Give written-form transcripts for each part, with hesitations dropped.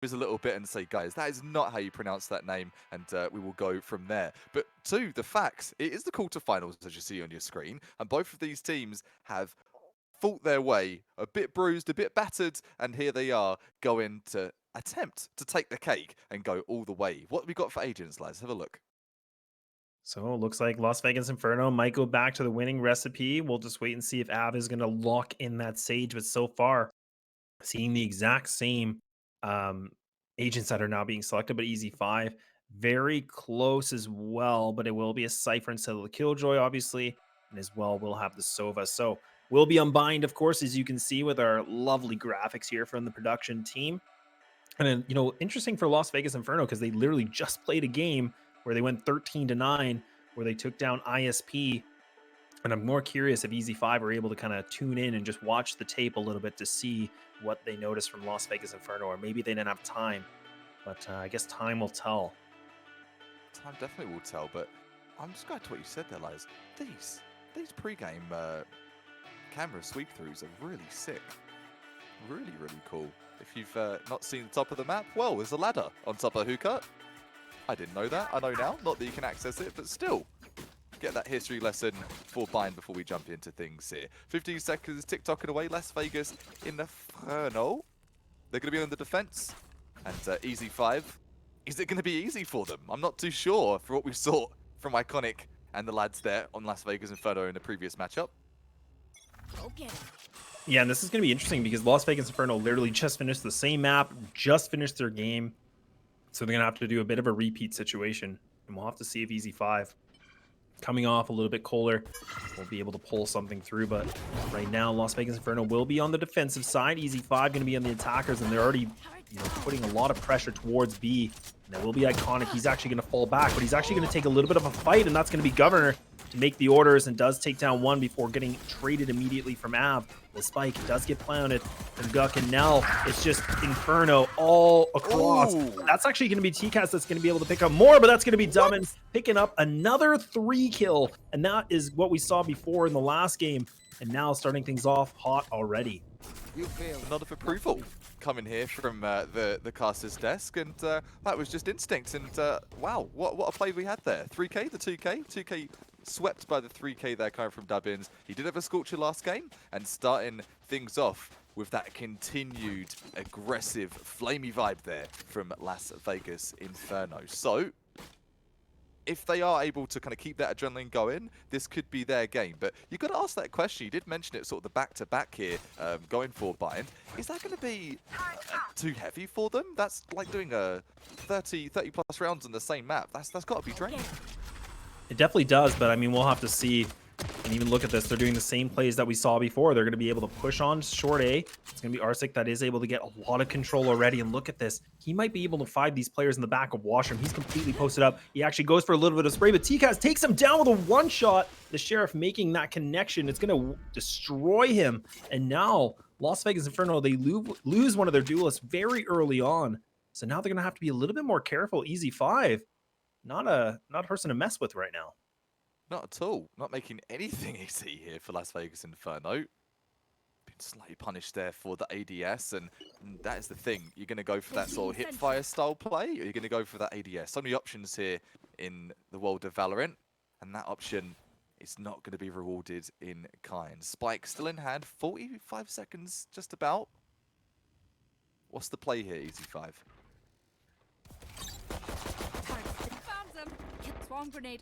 a little bit and say, guys, that is not how you pronounce that name, and we will go from there. But two, the facts, it is the quarterfinals as you see on your screen, and both of these teams have fought their way, a bit bruised, a bit battered, and here they are going to attempt to take the cake and go all the way. What have we got for agents, lads? Have a look. So it looks like Las Vegas Inferno might go back to the winning recipe. We'll just wait and see if Av is going to lock in that Sage. But so far, seeing the exact same um, agents that are now being selected, but EZ5 very close as well. But it will be a Cypher instead of the Killjoy, obviously, and as well we'll have the Sova. So we'll be unbind, of course, as you can see with our lovely graphics here from the production team. And then, interesting for Las Vegas Inferno because they literally just played a game where they went 13-9, where they took down ISP. And I'm more curious if EZ5 are able to kind of tune in and just watch the tape a little bit to see what they noticed from Las Vegas Inferno, or maybe they didn't have time. But I guess time will tell. Time definitely will tell, but I'm just going to what you said there, lads. These pre-game camera sweep-throughs are really sick. Really, really cool. If you've not seen the top of the map, well, there's a ladder on top of Hookah. I didn't know that. I know now. Not that you can access it, but still. Get that history lesson for Bind before we jump into things here. 15 seconds, tick-tocking away. Las Vegas Inferno. They're going to be on the defense. And EZ5. Is it going to be easy for them? I'm not too sure for what we saw from Iconic and the lads there on Las Vegas Inferno in the previous matchup. Yeah, and this is going to be interesting because Las Vegas Inferno literally just finished the same map, just finished their game. So they're going to have to do a bit of a repeat situation. And we'll have to see if EZ5, coming off a little bit colder, will be able to pull something through. But right now, Las Vegas Inferno will be on the defensive side. EZ5 going to be on the attackers, and they're already putting a lot of pressure towards B. And that will be Iconic. He's actually going to fall back, but he's actually going to take a little bit of a fight, and that's going to be Governor to make the orders, and does take down one before getting traded immediately from Av. The spike does get planted from Guk, and now it's just Inferno all across. Ooh. That's actually going to be TCAS that's going to be able to pick up more, but that's going to be Dummins picking up another 3 kill, and that is what we saw before in the last game, and now starting things off hot already. Nod of approval coming here from the caster's desk, and that was just instinct. And wow, what a play we had there. 3K, the 2K swept by the 3K there coming from Dubbins. He did have a Scorcher last game, and starting things off with that continued aggressive, flamey vibe there from Las Vegas Inferno. So if they are able to kind of keep that adrenaline going, this could be their game. But you've got to ask that question. You did mention it, sort of the back-to-back here, going for Bind. Is that going to be too heavy for them? That's like doing a 30 plus rounds on the same map. That's got to be draining. It definitely does, but I mean, we'll have to see. And even look at this, they're doing the same plays that we saw before. They're going to be able to push on short A. It's going to be Arsic that is able to get a lot of control already. And look at this. He might be able to find these players in the back of Washroom. He's completely posted up. He actually goes for a little bit of spray, but TCAS takes him down with a one-shot. The Sheriff making that connection. It's going to destroy him. And now, Las Vegas Inferno, they lose one of their duelists very early on. So now they're going to have to be a little bit more careful. EZ5, not a person to mess with right now. Not at all. Not making anything easy here for Las Vegas Inferno. Been slightly punished there for the ADS, and that is the thing. You're going to go for that sort of hip-fire style play, or you're going to go for that ADS. So many options here in the world of Valorant, and that option is not going to be rewarded in kind. Spike still in hand, 45 seconds just about. What's the play here, EZ5?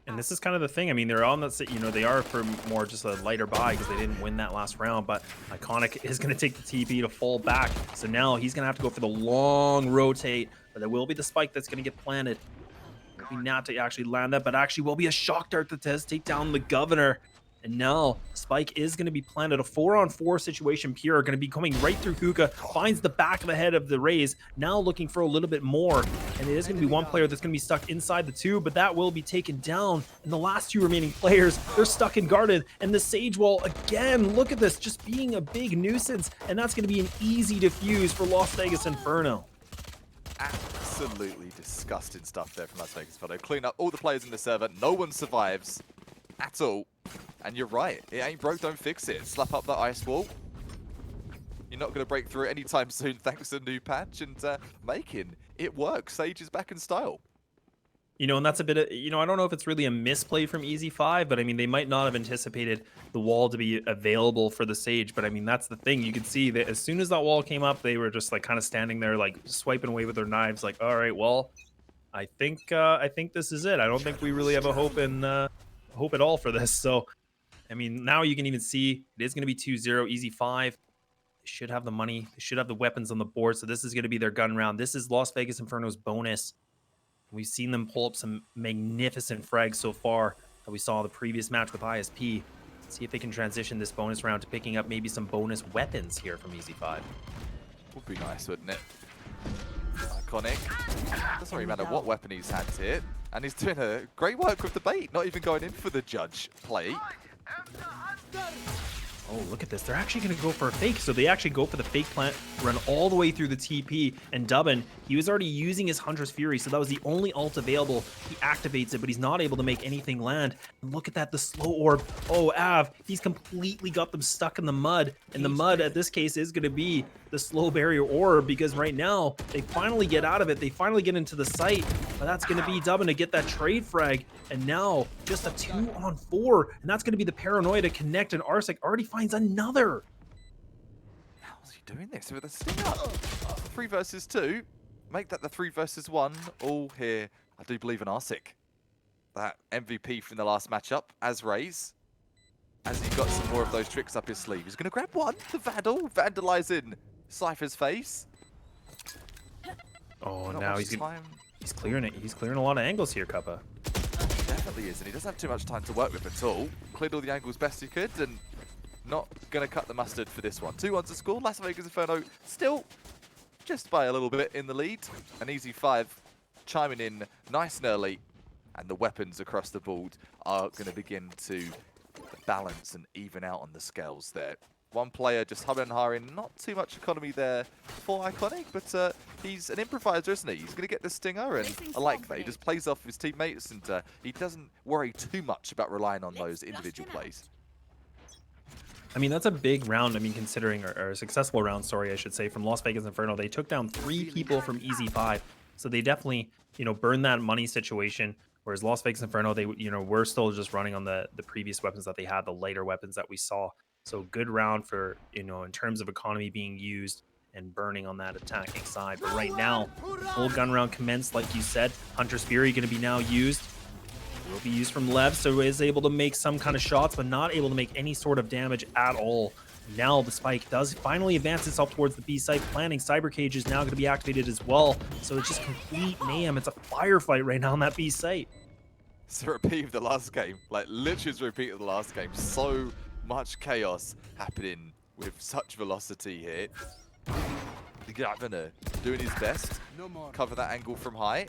And this is kind of the thing. I mean, they're on that, they are for more just a lighter buy because they didn't win that last round. But Iconic is going to take the TP to fall back. So now he's going to have to go for the long rotate. But there will be the spike that's going to get planted. Maybe not to actually land that, but actually will be a shock dart that does take down the Governor. And now Spike is going to be planted. A 4-on-4 situation. Pure going to be coming right through Hookah. Finds the back of the head of the Raze. Now looking for a little bit more. And it is going to be one player that's going to be stuck inside the tube, but that will be taken down. And the last 2 remaining players, they're stuck and guarded. And the Sage Wall, again, look at this, just being a big nuisance. And that's going to be an easy defuse for Las Vegas Inferno. Absolutely disgusting stuff there from Las Vegas Inferno. Clean up all the players in the server. No one survives at all. And you're right, it ain't broke, don't fix it. Slap up that ice wall. you're not going to break through it anytime soon thanks to the new patch, and making it work. Sage is back in style. You know, and that's a bit of, you know, I don't know if it's really a misplay from EZ5, but I mean, they might not have anticipated the wall to be available for the Sage. But I mean, that's the thing. You could see that as soon as that wall came up, they were just like kind of standing there, like swiping away with their knives, like, all right, well, I think this is it. I don't think we really have a hope at all for this. So, I mean, now you can even see it is going to be 2-0 EZ5. They should have the money. They should have the weapons on the board. So this is going to be their gun round. This is Las Vegas Inferno's bonus. We've seen them pull up some magnificent frags so far that we saw the previous match with ISP. Let's see if they can transition this bonus round to picking up maybe some bonus weapons here from EZ5. Would be nice, wouldn't it? Iconic. Doesn't really matter what weapon he's had here. And he's doing a great work with the bait, not even going in for the judge play. Oh, look at this. They're actually going to go for a fake. So they actually go for the fake plant, run all the way through the TP, and Dubbin, he was already using his Hunter's Fury, so that was the only ult available. He activates it, but he's not able to make anything land. And look at that, the slow orb. Oh, Av, he's completely got them stuck in the mud, and the mud, at this case, is going to be the slow barrier orb, because right now, they finally get out of it. They finally get into the site, but that's going to be Dubbin to get that trade frag, and now, just a 2-on-4, and that's going to be the paranoia to connect, and Arsec already finds another. How's he doing this with a sting up? 3 versus 2. Make that the 3 versus 1. All here, I do believe in Arsec. That MVP from the last matchup, as Raze. As he got some more of those tricks up his sleeve. He's going to grab one. The Vandal, vandalizing Cypher's face. Oh, Not now much he's time. clearing it. He's clearing a lot of angles here, Kappa. Definitely is, and he doesn't have too much time to work with at all. Cleared all the angles best he could, and not going to cut the mustard for this one. 2-1 to score. Las Vegas Inferno still just by a little bit in the lead. An EZ5 chiming in nice and early, and the weapons across the board are going to begin to balance and even out on the scales there. One player just humming and hawing, not too much economy there for Iconic, but he's an improviser, isn't he? He's going to get the stinger, and I like that. He just plays off his teammates, and he doesn't worry too much about relying on those individual plays. I mean, that's a big round, I mean, considering, or a successful round, sorry, I should say, from Las Vegas Inferno. They took down 3 people from EZ5, so they definitely, you know, burned that money situation, whereas Las Vegas Inferno, they, you know, were still just running on the previous weapons that they had, the lighter weapons that we saw. So good round for, you know, in terms of economy being used and burning on that attacking side. But right now, full gun round commenced, like you said. Hunter's Fury going to be now used. Will be used from Lev, so is able to make some kind of shots, but not able to make any sort of damage at all. Now the spike does finally advance itself towards the B site. Planning Cyber Cage is now going to be activated as well. So it's just complete mayhem. It's a firefight right now on that B site. It's a repeat of the last game. Like, literally it's a repeat of the last game. So much chaos happening with such velocity here. The Governor doing his best. Cover that angle from high.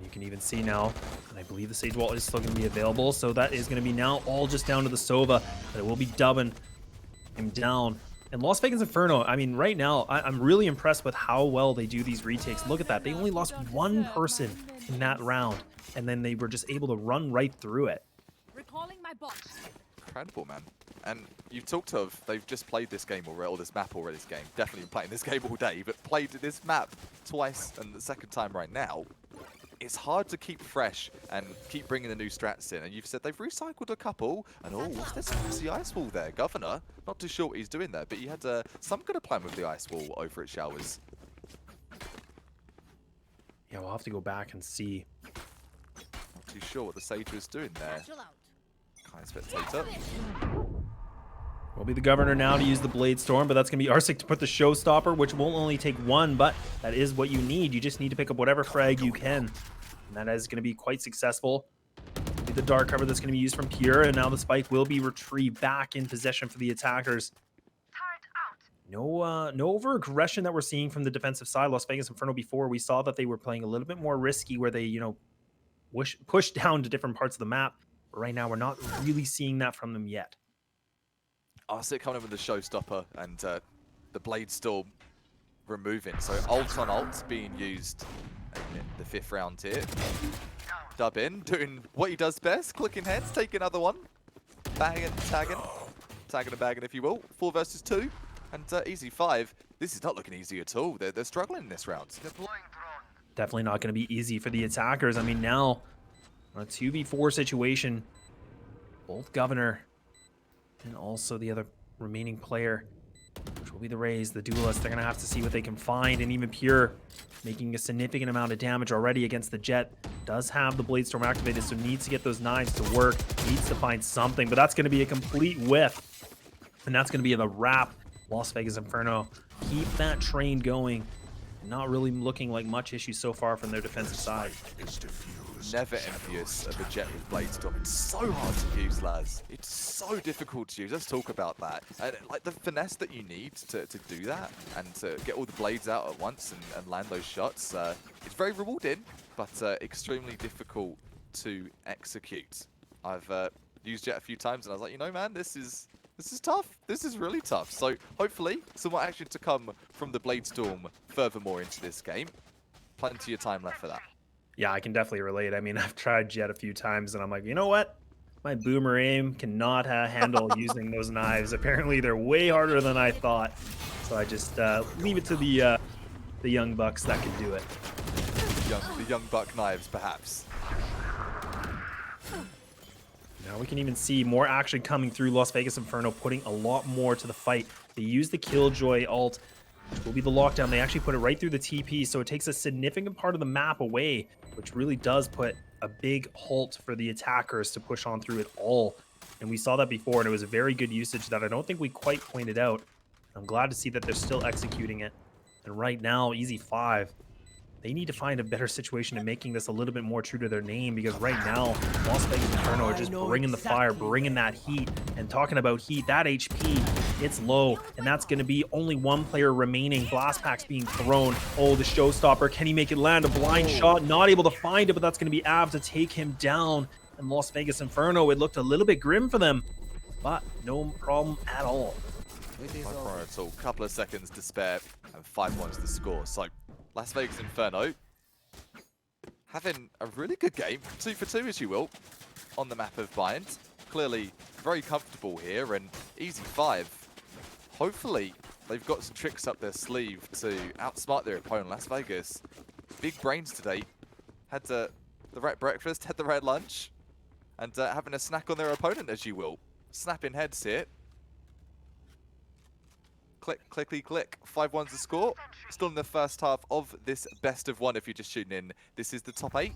You can even see now, and I believe the Sage Wall is still going to be available, so that is going to be now all just down to the Sova, but it will be dubbing him down. And Las Vegas Inferno, I mean, right now, I'm really impressed with how well they do these retakes. Look at that. They only lost 1 person in that round, and then they were just able to run right through it. Recalling my box. Incredible, man. And you've talked of, they've just played this game already, or this map already, this game. Definitely been playing this game all day, but played this map twice, and the second time right now. It's hard to keep fresh and keep bringing the new strats in. And you've said they've recycled a couple. And oh, what's this fancy ice wall there? Governor, not too sure what he's doing there, but he had some kind of plan with the ice wall over at Showers. Yeah, we'll have to go back and see. Not too sure what the Sage was doing there. Kind of spectator. Will be the Governor now to use the Blade Storm, but that's going to be Arsec to put the Showstopper, which will only take 1, but that is what you need. You just need to pick up whatever frag you can. And that is going to be quite successful. Be the dark cover that's going to be used from Pure, and now the spike will be retrieved back in possession for the attackers. No over-aggression that we're seeing from the defensive side. Las Vegas Inferno before, we saw that they were playing a little bit more risky where they, you know, push down to different parts of the map. But right now, we're not really seeing that from them yet. Arsec coming in with the Showstopper and the Blade Storm removing. So ult on ult being used in the 5th round here. Dub in, doing what he does best, clicking heads, take another one. Banging, tagging. tagging and bagging, if you will. 4 versus 2. And EZ5, this is not looking easy at all. They're struggling in this round. Definitely not going to be easy for the attackers. I mean, now, on a 2v4 situation, both Governor and also the other remaining player, which will be the Rays, the duelists, they're going to have to see what they can find. And even Pure, making a significant amount of damage already against the Jet, does have the Blade Storm activated, so needs to get those knives to work, needs to find something, but that's going to be a complete whiff. And that's going to be the wrap. Las Vegas Inferno keep that train going. Not really looking like much issue so far from their defensive side. Never envious of a Jet with Blade Storm. It's so hard to use, lads. It's so difficult to use. Let's talk about that. And like the finesse that you need to do that and to get all the blades out at once and land those shots, it's very rewarding, but extremely difficult to execute. I've used Jet a few times and I was like, you know, man, this is tough. This is really tough. So hopefully some more action to come from the Blade Storm furthermore into this game. Plenty of time left for that. Yeah, I can definitely relate. I mean, I've tried Jet a few times and I'm like, you know what? My boomer aim cannot handle using those knives. Apparently they're way harder than I thought. So I just leave it to the young bucks that can do it. The young buck knives, perhaps. Now we can even see more action coming through. Las Vegas Inferno putting a lot more to the fight. They use the Killjoy ult, which will be the lockdown. They actually put it right through the TP, so it takes a significant part of the map away, which really does put a big halt for the attackers to push on through it all. And we saw that before, and it was a very good usage that I don't think we quite pointed out. I'm glad to see that they're still executing it. And right now, EZ5, they need to find a better situation in making this a little bit more true to their name, because right now, Las Vegas Inferno are just bringing the fire, bringing that heat. And talking about heat, that HP, it's low, and that's going to be only one player remaining. Blast packs being thrown. Oh, the showstopper. Can he make it land? A blind shot. Not able to find it, but that's going to be Av to take him down. And Las Vegas Inferno, it looked a little bit grim for them, but no problem at all. No problem at all. Couple of seconds to spare, and 5-1's the score. So, Las Vegas Inferno having a really good game, 2 for 2 as you will, on the map of Bind. Clearly very comfortable here, and EZ5, hopefully they've got some tricks up their sleeve to outsmart their opponent. Las Vegas, big brains today, had the right breakfast, had the right lunch, and having a snack on their opponent as you will. Snapping heads here. Click, clickety, click. 5-1's the score. Still in the first half of this best of 1 if you're just tuning in. This is the top 8.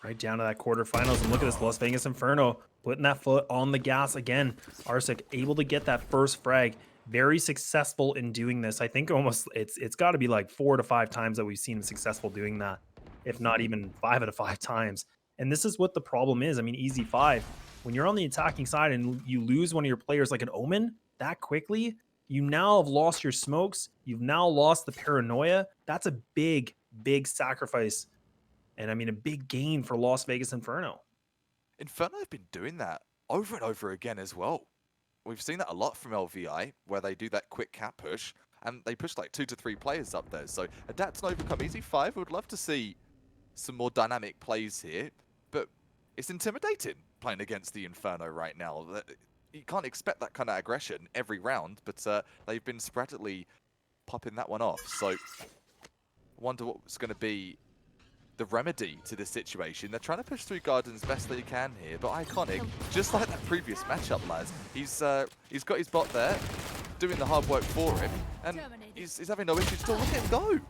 Right down to that quarterfinals, and look at this, Las Vegas Inferno putting that foot on the gas again. Arsik able to get that first frag. Very successful in doing this. I think almost it's got to be like 4 to 5 times that we've seen him successful doing that, if not even 5 out of 5 times. And this is what the problem is. I mean, EZ5, when you're on the attacking side and you lose one of your players like an Omen that quickly, you now have lost your smokes. You've now lost the paranoia. That's a big, big sacrifice. And I mean, a big gain for Las Vegas Inferno. Inferno have been doing that over and over again as well. We've seen that a lot from LVI, where they do that quick cap push, and they push like 2 to 3 players up there. So adapt and overcome. EZ5 would love to see some more dynamic plays here, but it's intimidating playing against the Inferno right now. You can't expect that kind of aggression every round, but they've been sporadically popping that one off. So wonder what's going to be the remedy to this situation. They're trying to push through Gardens best they can here, but Iconic, just like that previous matchup, lads, he's got his bot there, doing the hard work for him, and he's having no issues at all. Look at him go!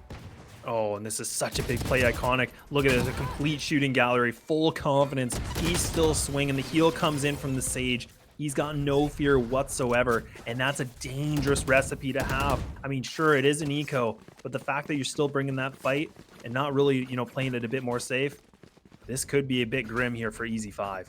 Oh, and this is such a big play, Iconic. Look at it, a complete shooting gallery, full confidence. He's still swinging. The heal comes in from the Sage. He's got no fear whatsoever, and that's a dangerous recipe to have. I mean, sure, it is an eco, but the fact that you're still bringing that fight and not really, playing it a bit more safe, this could be a bit grim here for EZ5.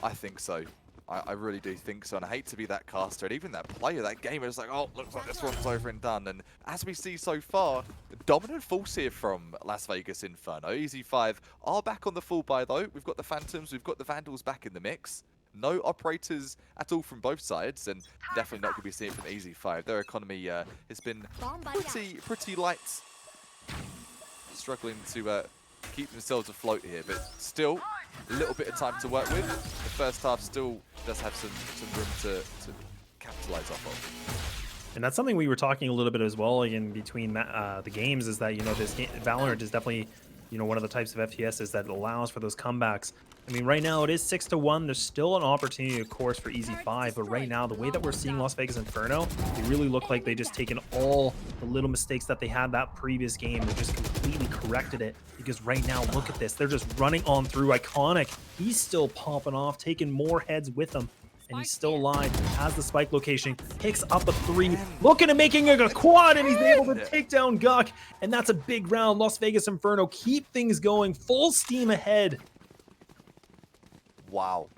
I think so. I really do think so, and I hate to be that caster, and even that player, that gamer is like, oh, looks like this one's over and done. And as we see so far, dominant force here from Las Vegas Inferno. EZ5 are back on the full buy though. We've got the Phantoms, we've got the Vandals back in the mix. No operators at all from both sides, and definitely not going to be seeing from EZ5. Their economy has been pretty light, struggling to keep themselves afloat here, but still a little bit of time to work with. The first half still does have some room to capitalize off of. And that's something we were talking a little bit as well in between the games, is that, you know, this game, Valorant is definitely, you know, one of the types of FPSs that allows for those comebacks. I mean, right now it is 6-1. There's still an opportunity, of course, for EZ5, but right now the way that we're seeing Las Vegas Inferno, they really look like they just taken all the little mistakes that they had that previous game. They just completely corrected it, because right now, look at this. They're just running on through. Iconic, he's still popping off, taking more heads with him. And he's still alive, has the spike location, picks up a 3, looking at making a quad, and he's able to take down Guck. And that's a big round. Las Vegas Inferno keep things going, full steam ahead. Wow.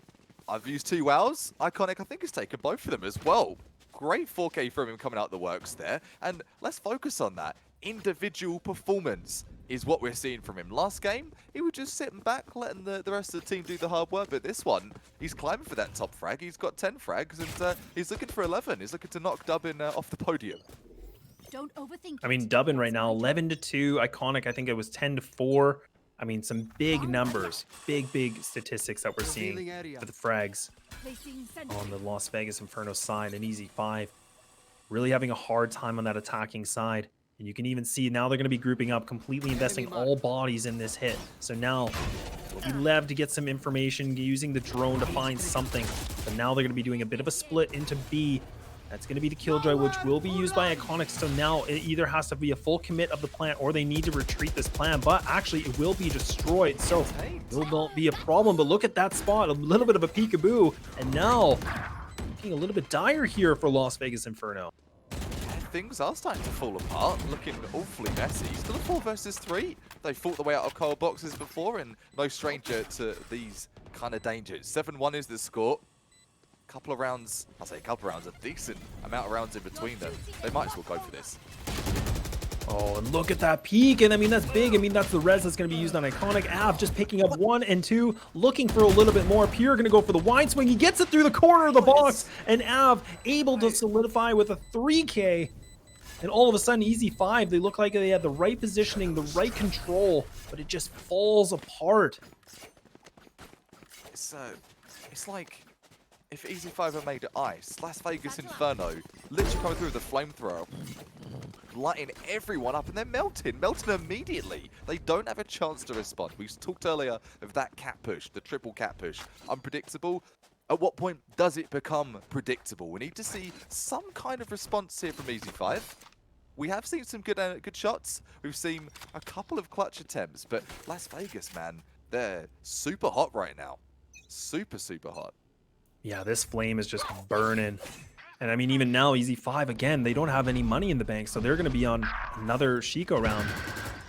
I've used 2 wows. Iconic, I think, has taken both of them as well. Great 4K from him coming out the works there. And let's focus on that. Individual performance is what we're seeing from him. Last game, he was just sitting back, letting the rest of the team do the hard work. But this one, he's climbing for that top frag. He's got 10 frags, and he's looking for 11. He's looking to knock Dubbin off the podium. Don't overthink. I mean, Dubbin right now, 11-2. Iconic, I think it was 10-4. I mean, some big numbers, big statistics that we're seeing for the frags on the Las Vegas Inferno side, and EZ5 really having a hard time on that attacking side. And you can even see now they're going to be grouping up, completely investing all bodies in this hit. So now we love to get some information using the drone to find something. But now they're going to be doing a bit of a split into B. That's going to be the Killjoy, which will be used by Iconic. So now it either has to be a full commit of the plant, or they need to retreat this plant. But actually, it will be destroyed. So it will not be a problem. But look at that spot. A little bit of a peekaboo. And now looking a little bit dire here for Las Vegas Inferno. Things are starting to fall apart, looking awfully messy. Still a 4 versus 3. They fought their way out of coal boxes before, and no stranger to these kind of dangers. 7-1 is the score. Couple of rounds, I'll say a couple of rounds, a decent amount of rounds in between them. They might as well go for this. Oh, and look at that peak. And I mean, that's big. I mean, that's the res that's going to be used on Iconic. Av just picking up 1 and 2, looking for a little bit more. Pure going to go for the wide swing. He gets it through the corner of the box, and Av able to solidify with a 3K. And all of a sudden, EZ5, they look like they had the right positioning, the right control, but it just falls apart. It's like if EZ5 had made ice, Las Vegas Inferno literally coming through with a flamethrower, lighting everyone up, and they're melting immediately. They don't have a chance to respond. We talked earlier of that cat push, the triple cat push, unpredictable. At what point does it become predictable? We need to see some kind of response here from EZ5. We have seen some good shots. We've seen a couple of clutch attempts, but Las Vegas, man, they're super hot right now. Super hot. Yeah, this flame is just burning. And I mean, even now, EZ5, again, they don't have any money in the bank, so they're going to be on another Shiko round.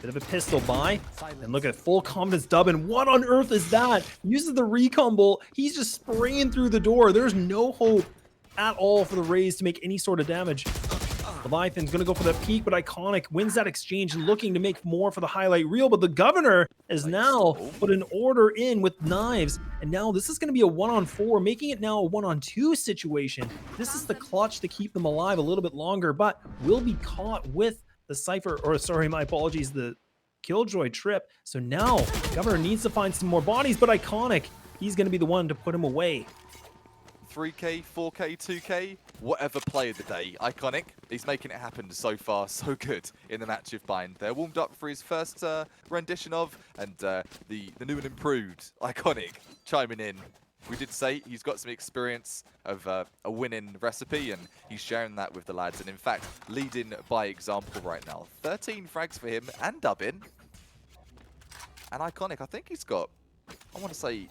Bit of a pistol buy, and look at full confidence Dubbin. What on earth is that? Uses the recon bolt. He's just spraying through the door. There's no hope at all for the Rays to make any sort of damage. Leviathan's going to go for the peak, but Iconic wins that exchange, looking to make more for the highlight reel. But the Governor has now put an order in with knives, and now this is going to be a 1-on-4, making it now a 1-on-2 situation. This is the clutch to keep them alive a little bit longer, but will be caught with the Cypher, or sorry, my apologies, the Killjoy trip. So now Governor needs to find some more bodies, but Iconic, he's going to be the one to put him away. 3K, 4K, 2K, whatever play of the day. Iconic, he's making it happen so far, so good in the match of Bind. They're warmed up for his first rendition of, and the new and improved Iconic chiming in. We did say he's got some experience of a winning recipe, and he's sharing that with the lads, and in fact, leading by example right now. 13 frags for him and Dubbin. And Iconic, I think he's got, I want to say,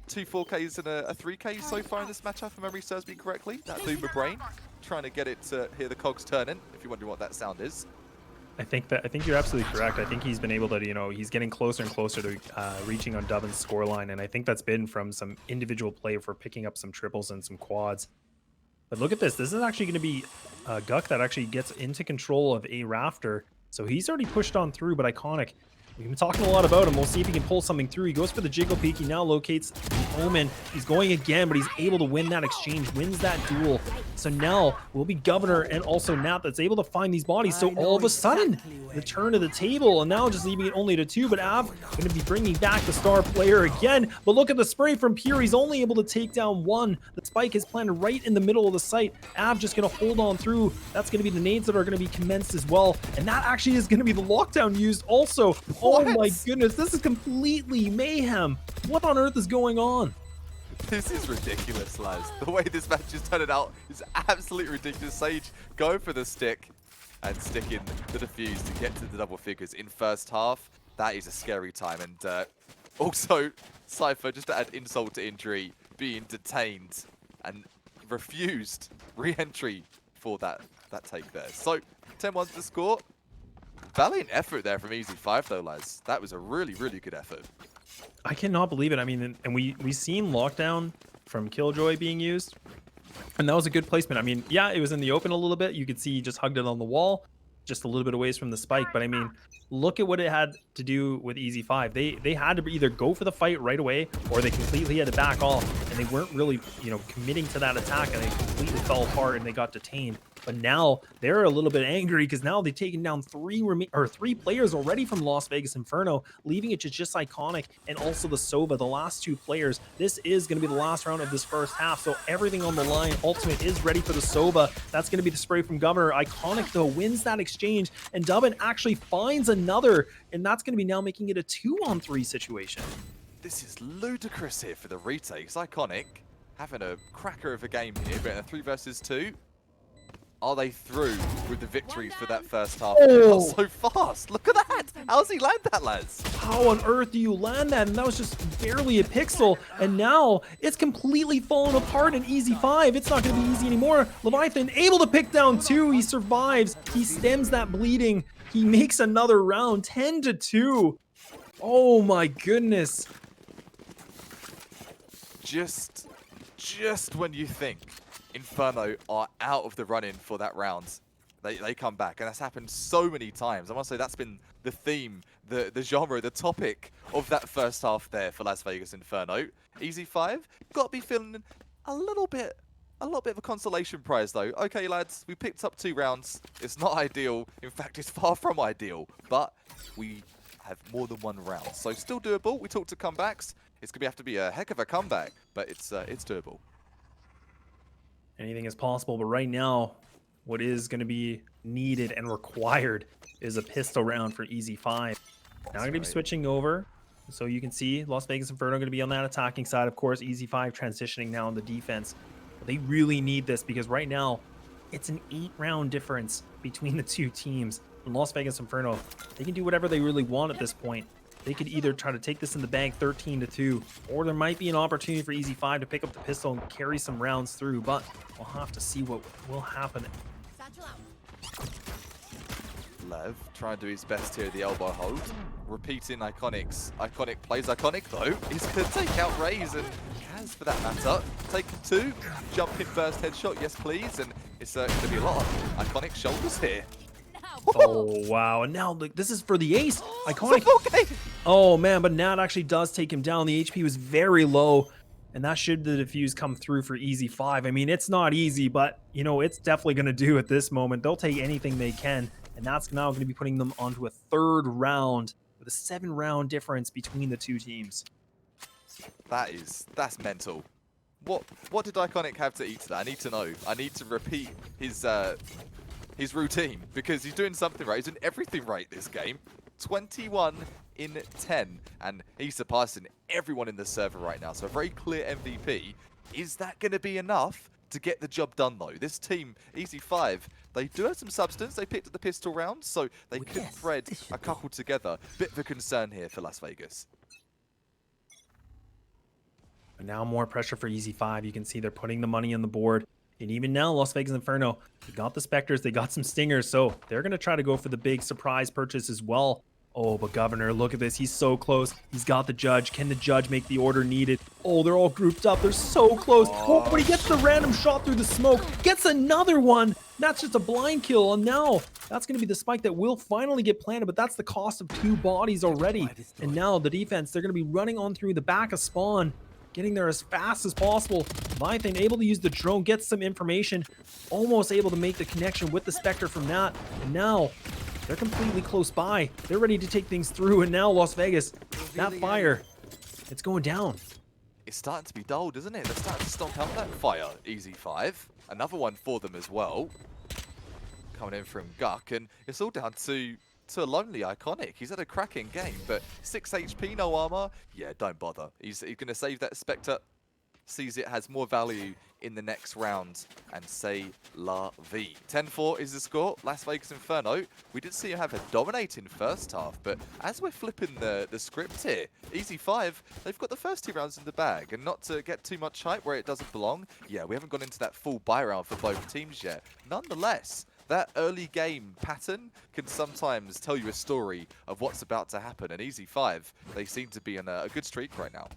2 4Ks and a 3K so far in this matchup, if memory serves me correctly. That Boomer Brain, trying to get it to hear the cogs turning, if you're wondering what that sound is. I think you're absolutely correct. I think he's been able to, you know, he's getting closer and closer to reaching on Dubbin's scoreline, and I think that's been from some individual play for picking up some triples and some quads. But look at this. This is actually going to be Guck that actually gets into control of a rafter. So he's already pushed on through, but Iconic We've been talking a lot about him. We'll see if he can pull something through. He goes for the jiggle peek. He now locates the Omen. He's going again, but he's able to win that exchange, wins that duel. So now will be Governor and also Nap that's able to find these bodies. So all of a sudden, the turn of the table, and now just leaving it only to 2. But Av going to be bringing back the star player again. But look at the spray from Pure. He's only able to take down 1. The spike is planted right in the middle of the site. Av just going to hold on through. That's going to be the nades that are going to be commenced as well. And that actually is going to be the lockdown used also. Oh my goodness, this is completely mayhem. What on earth is going on? This is ridiculous, lads. The way this match is turning out is absolutely ridiculous. Sage going for the stick and sticking the defuse to get to the double figures in first half. That is a scary time. And also, Cypher, just to add insult to injury, being detained and refused re-entry for that take there. So, 10-1 to score. Valiant effort there from EZ5 though, lads. That was a really, really good effort. I cannot believe it. I mean, and we've seen Lockdown from Killjoy being used, and that was a good placement. I mean, yeah, it was in the open a little bit. You could see he just hugged it on the wall, just a little bit away from the spike. But I mean, look at what it had to do with EZ5. They had to either go for the fight right away, or they completely had to back off, and they weren't really, committing to that attack, and they completely fell apart and they got detained. But now they're a little bit angry because now they've taken down 3 players already from Las Vegas Inferno, leaving it to just Iconic and also the Sova, the last 2 players. This is going to be the last round of this first half, so everything on the line. Ultimate is ready for the Sova. That's going to be the spray from Governor. Iconic, though, wins that exchange, and Dubbin actually finds another, and that's going to be now making it a 2-on-3 situation. This is ludicrous here for the retakes. Iconic having a cracker of a game here, but in a 3 versus 2. Are they through with the victories for that first half? Oh. Not so fast. Look at that. How's he land that, lads? How on earth do you land that? And that was just barely a pixel. And now it's completely fallen apart in EZ5. It's not going to be easy anymore. Leviathan able to pick down 2. He survives. He stems that bleeding. He makes another round, 10-2. Oh my goodness. Just when you think Inferno are out of the running for that round, they come back, and that's happened so many times. I must say that's been the theme, the genre, the topic of that first half there for Las Vegas Inferno. EZ5 got to be feeling a little bit of a consolation prize though. Okay, lads, we picked up 2 rounds. It's not ideal. In fact, it's far from ideal, but we have more than 1 round, so still doable. We talked to comebacks. It's gonna have to be a heck of a comeback, but it's doable. Anything is possible, but right now, what is going to be needed and required is a pistol round for EZ5. Now I'm going to be switching over, so you can see Las Vegas Inferno going to be on that attacking side. Of course, EZ5 transitioning now on the defense. But they really need this because right now, it's an 8-round difference between the 2 teams. And Las Vegas Inferno, they can do whatever they really want at this point. They could either try to take this in the bank 13-2, or there might be an opportunity for EZ5 to pick up the pistol and carry some rounds through, but we'll have to see what will happen. Lev trying to do his best here at the elbow hold. Repeating Iconic's. Iconic plays Iconic though. He's going to take out Raze and Kaz for that matter. Taking 2. Jumping burst headshot, yes please. And it's going to be a lot of Iconic shoulders here. Oh, wow. And now this is for the ace. Iconic. Okay. Oh, man. But Nat actually does take him down. The HP was very low. And that should the defuse come through for EZ5. I mean, it's not easy, but, it's definitely going to do at this moment. They'll take anything they can. And that's now going to be putting them onto a 3rd round with a 7-round difference between the 2 teams. That's mental. What did Iconic have to eat today? I need to know. I need to repeat his routine, because he's doing something right. He's doing everything right this game. 21 in 10, and he's surpassing everyone in the server right now. So a very clear MVP. Is that going to be enough to get the job done, though? This team, EZ5, they do have some substance. They picked up the pistol round, so they could thread a couple together. Bit of a concern here for Las Vegas. And now more pressure for EZ5. You can see they're putting the money on the board. And even now, Las Vegas Inferno, they got the Spectres, they got some Stingers, so they're going to try to go for the big surprise purchase as well. Oh, but Governor, look at this. He's so close. He's got the judge. Can the judge make the order needed? Oh, they're all grouped up. They're so close. Oh, but he gets the random shot through the smoke. Gets another one. That's just a blind kill. And now that's going to be the spike that will finally get planted, but that's the cost of 2 bodies already. And now the defense, they're going to be running on through the back of spawn, getting there as fast as possible. Leviathan able to use the drone, get some information, almost able to make the connection with the Spectre from that. And now they're completely close by. They're ready to take things through. And now Las Vegas, that fire, it's going down. It's starting to be dulled, isn't it? They're starting to stomp out that fire, EZ5. Another one for them as well. Coming in from Guck, and it's all down to a lonely Iconic. He's had a cracking game, but 6 HP, no armor. Yeah, don't bother. He's going to save that Spectre. Sees it has more value in the next round, and say la vie. 10-4 is the score. Las Vegas Inferno. We did see him have a dominating first half, but as we're flipping the script here, EZ5, they've got the first 2 rounds in the bag, and not to get too much hype where it doesn't belong. Yeah, we haven't gone into that full buy round for both teams yet. Nonetheless, that early game pattern can sometimes tell you a story of what's about to happen, and EZ5, they seem to be in a good streak right now.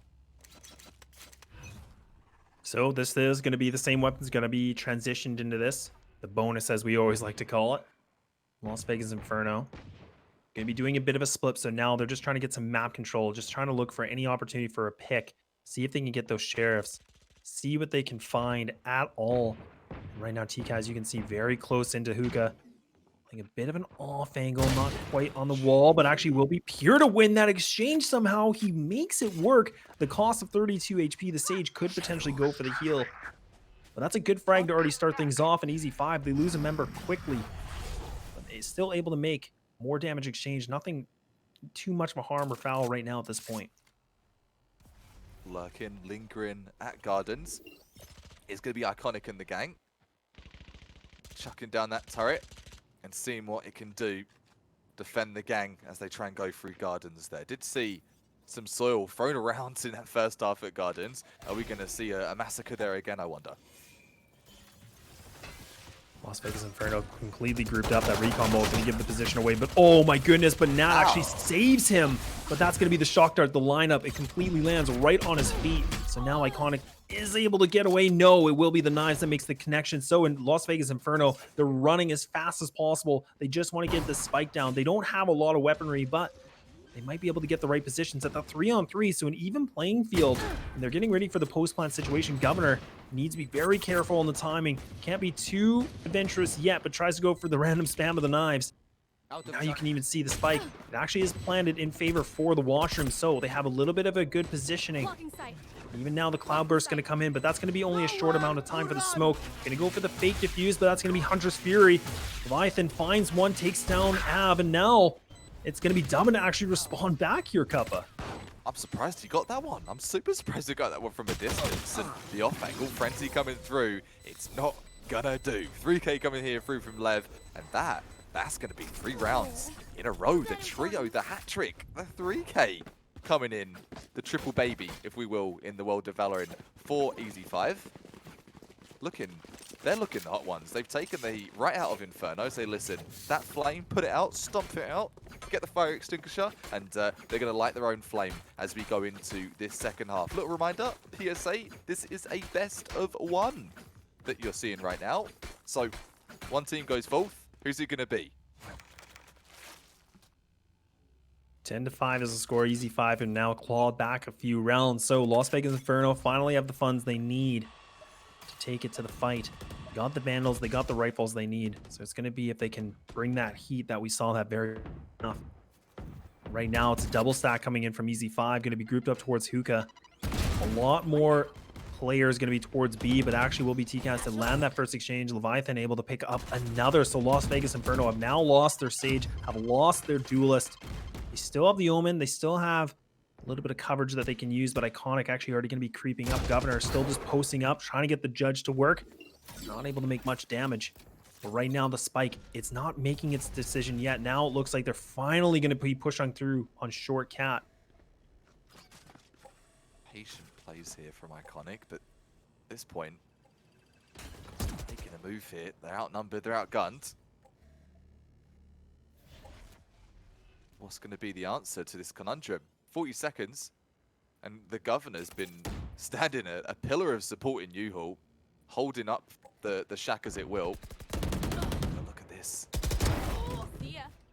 So this is going to be the same weapon's going to be transitioned into this. The bonus, as we always like to call it. Las Vegas Inferno. Going to be doing a bit of a split, so now they're just trying to get some map control, just trying to look for any opportunity for a pick, see if they can get those sheriffs, see what they can find at all. Right now, TK, as you can see, very close into Hookah. Like a bit of an off angle, not quite on the wall, but actually will be Pure to win that exchange somehow. He makes it work. The cost of 32 HP, the Sage could potentially go for the heal. But that's a good frag to already start things off. And EZ5, they lose a member quickly. But they're still able to make more damage exchange. Nothing too much of a harm or foul right now at this point. Lurking, lingering at Gardens. It's going to be Iconic in the gang. Chucking down that turret and seeing what it can do. Defend the gang as they try and go through Gardens there. Did see some soil thrown around in that first half at Gardens. Are we going to see a massacre there again, I wonder? Las Vegas Inferno completely grouped up. That recon ball is going to give the position away, but oh my goodness, but Nat actually saves him. But that's going to be the shock dart, the lineup. It completely lands right on his feet. So now Iconic is able to get away. No, it will be the knives that makes the connection. So in Las Vegas Inferno, they're running as fast as possible. They just want to get the spike down. They don't have a lot of weaponry, but they might be able to get the right positions at the 3-on-3, so an even playing field. And they're getting ready for the post-plant situation. Governor needs to be very careful on the timing. Can't be too adventurous yet, but tries to go for the random spam of the knives. Now you can even see the spike. It actually is planted in favor for the washroom, so they have a little bit of a good positioning. Even now, the Cloudburst's going to come in, but that's going to be only a short amount of time for the smoke. Going to go for the fake diffuse, but that's going to be Hunter's Fury. Leviathan finds one, takes down Av, and now it's going to be dumb to actually respond back here, Kappa. I'm surprised he got that one. I'm super surprised he got that one from a distance. And the off-angle frenzy coming through, it's not gonna do. 3K coming here through from Lev, and that's gonna be 3 rounds in a row. The trio, the hat trick, the 3K coming in. The triple baby, if we will, in the world of Valorant for EZ5. They're looking the hot ones. They've taken the heat right out of Inferno. Say, listen, that flame, put it out, stomp it out, get the fire extinguisher, and they're going to light their own flame as we go into this second half. Little reminder, PSA, this is a best of 1 that you're seeing right now. So, one team goes fourth. Who's it going to be? 10-5 is the score. EZ5 and now clawed back a few rounds. So Las Vegas Inferno finally have the funds they need to take it to the fight. They got the Vandals, they got the rifles they need. So it's going to be if they can bring that heat that we saw that very enough. Right now, it's a double stack coming in from EZ5, going to be grouped up towards Hookah. A lot more players going to be towards B, but actually will be TCAS to land that first exchange. Leviathan able to pick up another. So Las Vegas Inferno have now lost their Sage, have lost their Duelist. They still have the Omen. They still have a little bit of coverage that they can use, but Iconic actually already going to be creeping up. Governor still just posting up, trying to get the judge to work. Not able to make much damage. But right now, the spike, it's not making its decision yet. Now it looks like they're finally going to be pushing through on Short Cat. Patient plays here from Iconic, but at this point, making a move here. They're outnumbered, they're outgunned. what's going to be the answer to this conundrum? 40 seconds, and the governor's been standing a pillar of support in U-Haul, holding up the shack as it will. But look at this.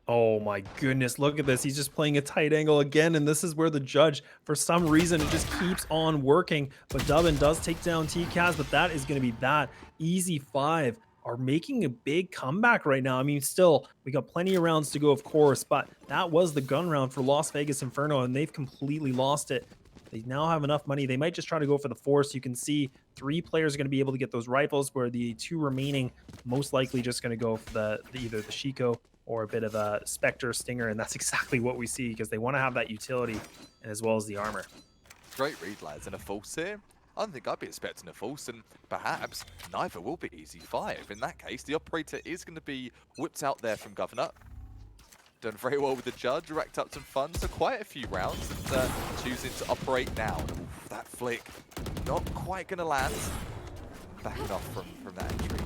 Oh my goodness, look at this. He's just playing a tight angle again, and this is where the judge, for some reason, it just keeps on working. But Dubbin does take down TCAS, but that is going to be that. EZ5 are making a big comeback right now. I mean, still, we got plenty of rounds to go, of course, but that was the gun round for Las Vegas Inferno, and they've completely lost it. They now have enough money. They might just try to go for the force. You can see 3 players are going to be able to get those rifles, where the 2 remaining most likely just going to go for the either the Shiko or a bit of a Spectre Stinger, and that's exactly what we see because they want to have that utility and as well as the armor. Great read, lads, and a false here. I don't think I'd be expecting a false, and perhaps neither will be EZ5. In that case, the operator is going to be whipped out there from Governor. Done very well with the judge, racked up some funds, so quite a few rounds, and choosing to operate now. Oof, that flick, not quite going to land. Backing off from that entry.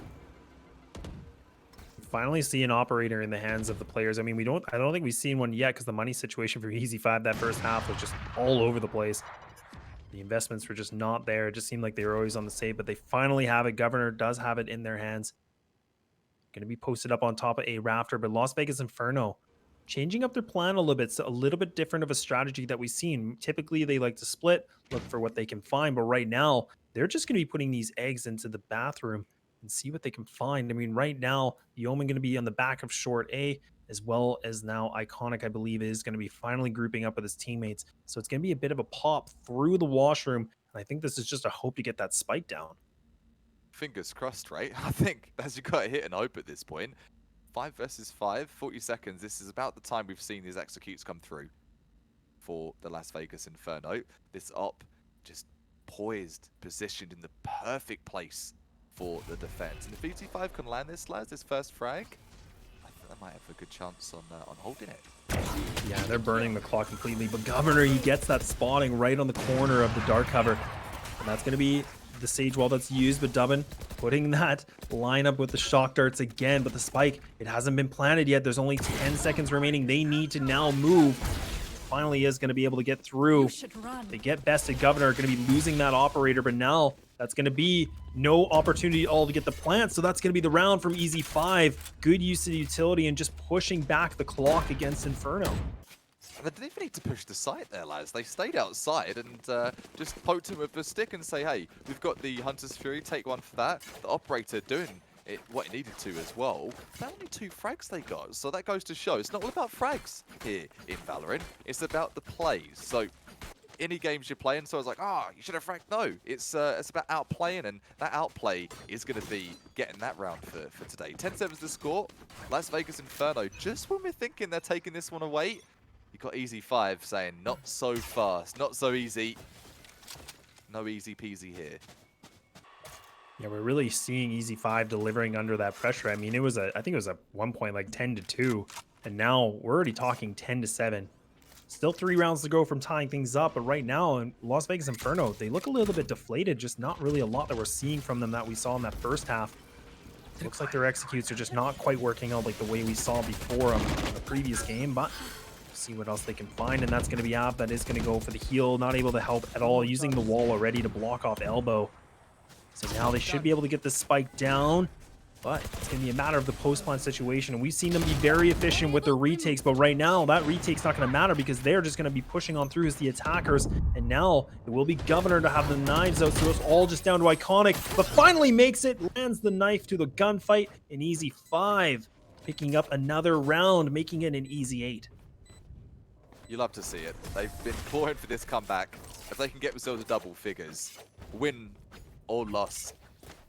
Finally see an operator in the hands of the players. I mean, I don't think we've seen one yet because the money situation for EZ5 that first half was just all over the place. The investments were just not there. It just seemed like they were always on the save, but they finally have it. Governor does have it in their hands. Going to be posted up on top of a rafter, but Las Vegas Inferno changing up their plan a little bit. So a little bit different of a strategy that we've seen. Typically, they like to split, look for what they can find, but right now, they're just going to be putting these eggs into the bathroom and see what they can find. I mean, right now, the Omen going to be on the back of short A, as well as now Iconic, I believe, is going to be finally grouping up with his teammates. So it's going to be a bit of a pop through the washroom, and I think this is just a hope to get that spike down. Fingers crossed, right? I think as you got hit and hope at this point. 5 versus 5, 40 seconds. This is about the time we've seen these executes come through for the Las Vegas Inferno. This op just poised, positioned in the perfect place for the defense. And if EZ5 can land this, lads, this first frag, I think they might have a good chance on holding it. Yeah, they're burning the clock completely, but Governor, he gets that spotting right on the corner of the dark cover. And that's going to be the sage wall that's used, but Dubbin putting that lineup with the shock darts again, but the spike, it hasn't been planted yet. There's only 10 seconds remaining. They need to now move. Finally is going to be able to get through. They get bested. Governor going to be losing that operator, but now that's going to be no opportunity at all to get the plant. So that's going to be the round from EZ5. Good use of the utility and just pushing back the clock against Inferno. They didn't even need to push the site there, lads. They stayed outside and just poked him with a stick and say, hey, we've got the Hunter's Fury, take one for that. The operator doing what he needed to as well. But only 2 frags they got, so that goes to show it's not all about frags here in Valorant. It's about the plays. So any games you're playing, so I was like, you should have fragged. No, it's about outplaying, and that outplay is going to be getting that round for today. 10-7's the score. Las Vegas Inferno, just when we're thinking they're taking this one away, you got EZ5 saying, not so fast, not so easy. No easy peasy here. Yeah, we're really seeing EZ5 delivering under that pressure. I mean, I think it was at one point like 10-2, and now we're already talking 10-7. Still 3 rounds to go from tying things up, but right now in Las Vegas Inferno, they look a little bit deflated, just not really a lot that we're seeing from them that we saw in that first half. It looks like their executes are just not quite working out like the way we saw before on the previous game, but see what else they can find, and that's going to be Ab. That is going to go for the heal, not able to help at all, using the wall already to block off elbow. So now they should be able to get the spike down, but it's going to be a matter of the post-plant situation, and we've seen them be very efficient with their retakes, but right now that retake's not going to matter because they're just going to be pushing on through as the attackers, and now it will be Governor to have the knives out, so it's all just down to Iconic, but finally makes it, lands the knife to the gunfight, and EZ5 picking up another round, making it an easy 8. You love to see it. They've been clawing for this comeback. If they can get themselves to double figures, win or loss,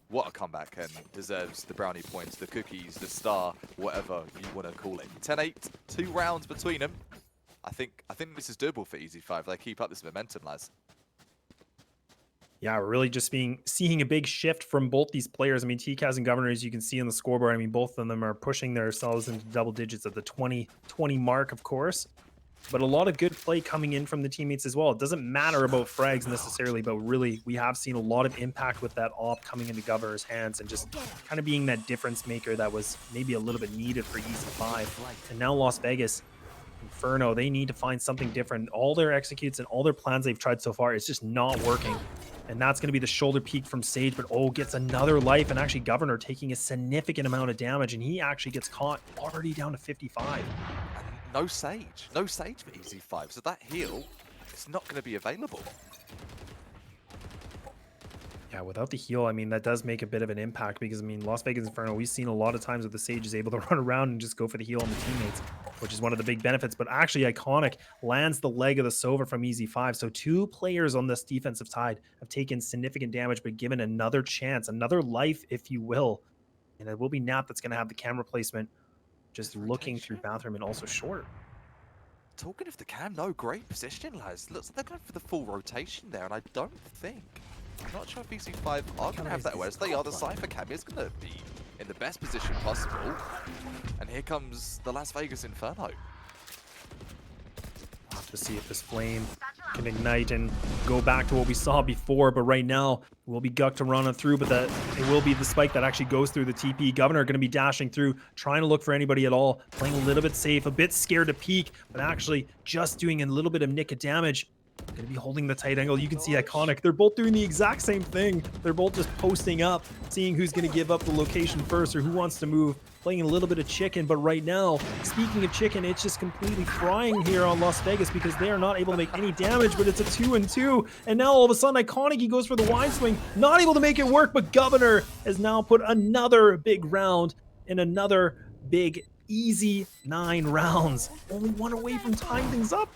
what a comeback, and deserves the brownie points, the cookies, the star, whatever you want to call it. 10-8, 2 rounds between them. I think this is doable for EZ5. They keep up this momentum, lads. Yeah, we're really just seeing a big shift from both these players. I mean, TCAS and Governor, as you can see on the scoreboard, I mean, both of them are pushing themselves into double digits at the 20 mark, of course. But a lot of good play coming in from the teammates as well. It doesn't matter about frags necessarily, but really we have seen a lot of impact with that op coming into Governor's hands and just kind of being that difference maker that was maybe a little bit needed for EZ5. And now Las Vegas, Inferno, they need to find something different. All their executes and all their plans they've tried so far, it's just not working. And that's going to be the shoulder peek from Sage, but gets another life, and actually Governor taking a significant amount of damage, and he actually gets caught already down to 55. And no Sage for EZ5, so that heal is not going to be available. Yeah, without the heal, I mean, that does make a bit of an impact because, I mean, Las Vegas Inferno, we've seen a lot of times where the Sage is able to run around and just go for the heal on the teammates, which is one of the big benefits. But actually, Iconic lands the leg of the Sova from EZ5. So 2 players on this defensive side have taken significant damage, but given another chance, another life, if you will. And it will be Nap that's going to have the camera placement just looking through bathroom and also short. Talking of the cam, no, great position, lads. Looks like they're going for the full rotation there, and I don't think... I'm not sure if EZ5 are going to have that, whereas they are. The Cypher cam is going to be in the best position possible. And here comes the Las Vegas Inferno. We'll have to see if this flame can ignite and go back to what we saw before, but right now it will be Guk to run on through, but it will be the spike that actually goes through the TP. Governor going to be dashing through, trying to look for anybody at all, playing a little bit safe, a bit scared to peek, but actually just doing a little bit of nick of damage. Going to be holding the tight angle. You can see Iconic. They're both doing the exact same thing. They're both just posting up, seeing who's going to give up the location first or who wants to move, playing a little bit of chicken. But right now, speaking of chicken, it's just completely frying here on Las Vegas because they are not able to make any damage, but it's a 2-2. And now all of a sudden, Iconic, he goes for the wide swing, not able to make it work, but Governor has now put another big round in another big, easy 9 rounds. Only one away from tying things up.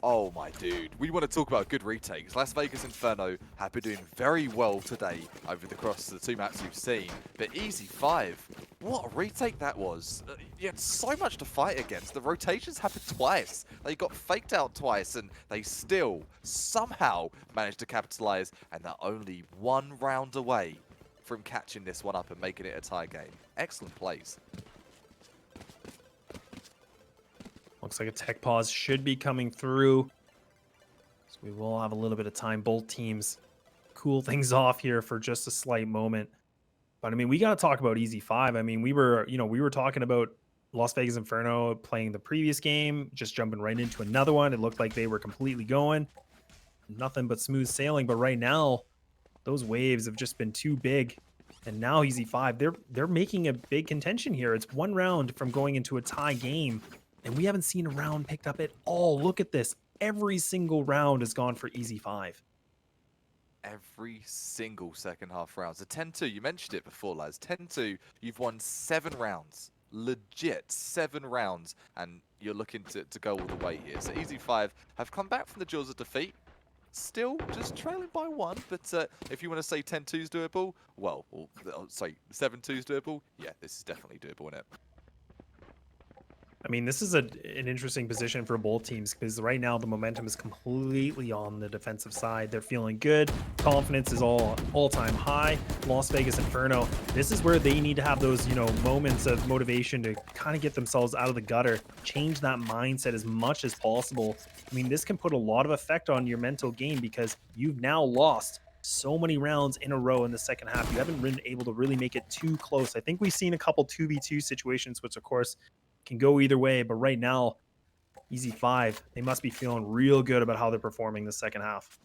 Oh my dude, we want to talk about good retakes. Las Vegas Inferno have been doing very well today over the course of the 2 maps you've seen, but EZ5, what a retake that was. You had so much to fight against. The rotations happened twice. They got faked out twice, and they still somehow managed to capitalize, and they're only 1 round away from catching this one up and making it a tie game. Excellent plays. Looks like a tech pause should be coming through. So we will have a little bit of time. Both teams cool things off here for just a slight moment. But I mean, we got to talk about EZ5. I mean, we were talking about Las Vegas Inferno playing the previous game, just jumping right into another one. It looked like they were completely going. Nothing but smooth sailing. But right now, those waves have just been too big. And now EZ5, they're making a big contention here. It's 1 round from going into a tie game. And we haven't seen a round picked up at all. Look at this. Every single round has gone for EZ5. Every single second half round. So 10-2, you mentioned it before, lads. 10-2, you've won 7 rounds. Legit 7 rounds. And you're looking to go all the way here. So EZ5 have come back from the jaws of defeat. Still just trailing by 1. But if you want to say 10-2 is doable, well, sorry, 7-2 is doable. Yeah, this is definitely doable, isn't it? I mean, this is an interesting position for both teams because right now the momentum is completely on the defensive side. They're feeling good. Confidence is all-time high. Las Vegas Inferno, this is where they need to have those, moments of motivation to kind of get themselves out of the gutter, change that mindset as much as possible. I mean, this can put a lot of effect on your mental game because you've now lost so many rounds in a row in the second half. You haven't been able to really make it too close. I think we've seen a couple 2v2 situations, which of course can go either way, but right now EZ5, they must be feeling real good about how they're performing the second half.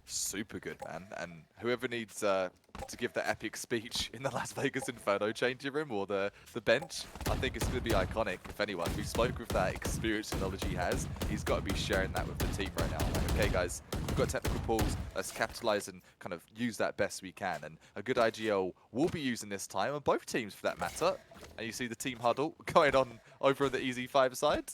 Super good, man. And whoever needs to give the epic speech in the Las Vegas Inferno changing room or the bench, I think it's going to be Iconic. If anyone, we spoke with that experience and knowledge he has, he's got to be sharing that with the team right now. Like, okay, guys, we've got technical pools. Let's capitalize and kind of use that best we can. And a good IGL will be using this time, and both teams for that matter. And you see the team huddle going on over on the EZ5 side.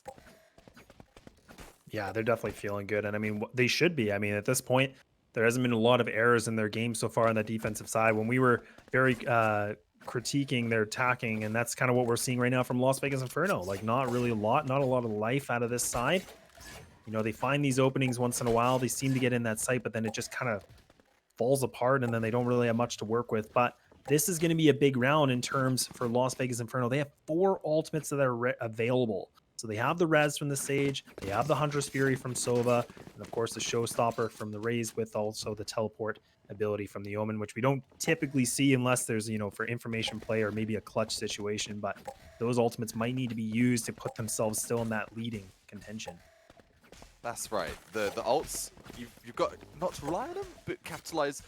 Yeah, they're definitely feeling good. And I mean, they should be. I mean, at this point, there hasn't been a lot of errors in their game so far on the defensive side. When we were very critiquing their attacking, and that's kind of what we're seeing right now from Las Vegas Inferno. Like, not a lot of life out of this side. They find these openings once in a while. They seem to get in that site, but then it just kind of falls apart, and then they don't really have much to work with. But this is going to be a big round in terms for Las Vegas Inferno. They have 4 ultimates that are available. So they have the Res from the Sage, they have the Huntress Fury from Sova, and of course the Showstopper from the Raze, with also the teleport ability from the Omen, which we don't typically see unless there's, for information play or maybe a clutch situation. But those ultimates might need to be used to put themselves still in that leading contention. That's right. The ults, you've got not to rely on them, but capitalize